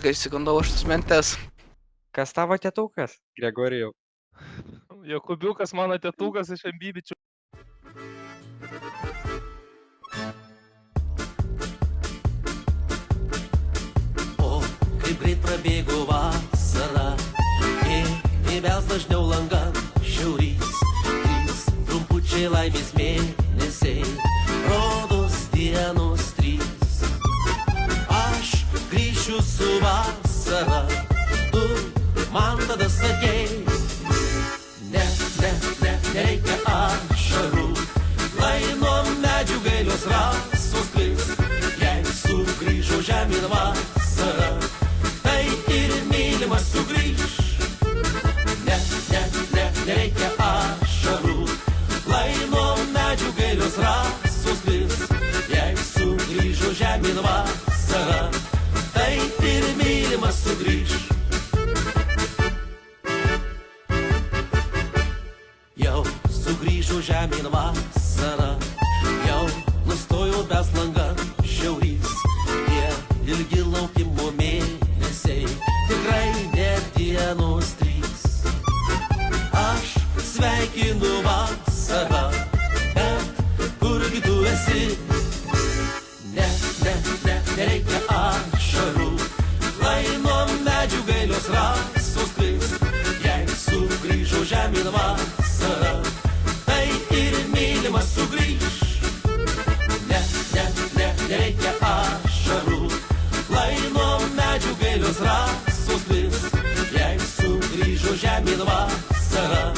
kai įsigandau šitas mentes. Kas tavo tėtukas, Gregorijau? Jokubiukas mano tėtukas iš Ambybičių. O, kaip greit prabėgo vasara, vėl dažniau langan šiaurys. Trys trumpučiai laimės mėnesiai, rodos dienos trys. Aš grįšiu su vasara, tu man tada sakei. Nereikia ašarų, lai nuo medžių gailios rasos klis. Jei sugrįžo žemyn vasara, tai ir mylimas sugrįž. Nereikia ašarų, lai nuo medžių gailios rasos klis. Jei sugrįžo žemyn vasara, tai ir mylimas sugrįž. Jau sugrįžo žemyn vasara, jau nustojo beslangan šiaurys. Tie ilgi laukimo mėnesiai, tikrai ne dienos trys. Aš sveikinu vasarą, bet kurgi tu esi? Nereikia ašarų, lai nuo medžių gailios rasos klis. Jei sugrįžo žemyn vasara, tai ir mylimas sugrįž. Nereikia ašarų, lai nuo medžių gailios rasos klis. Jei sugrįžo žemyn vasara,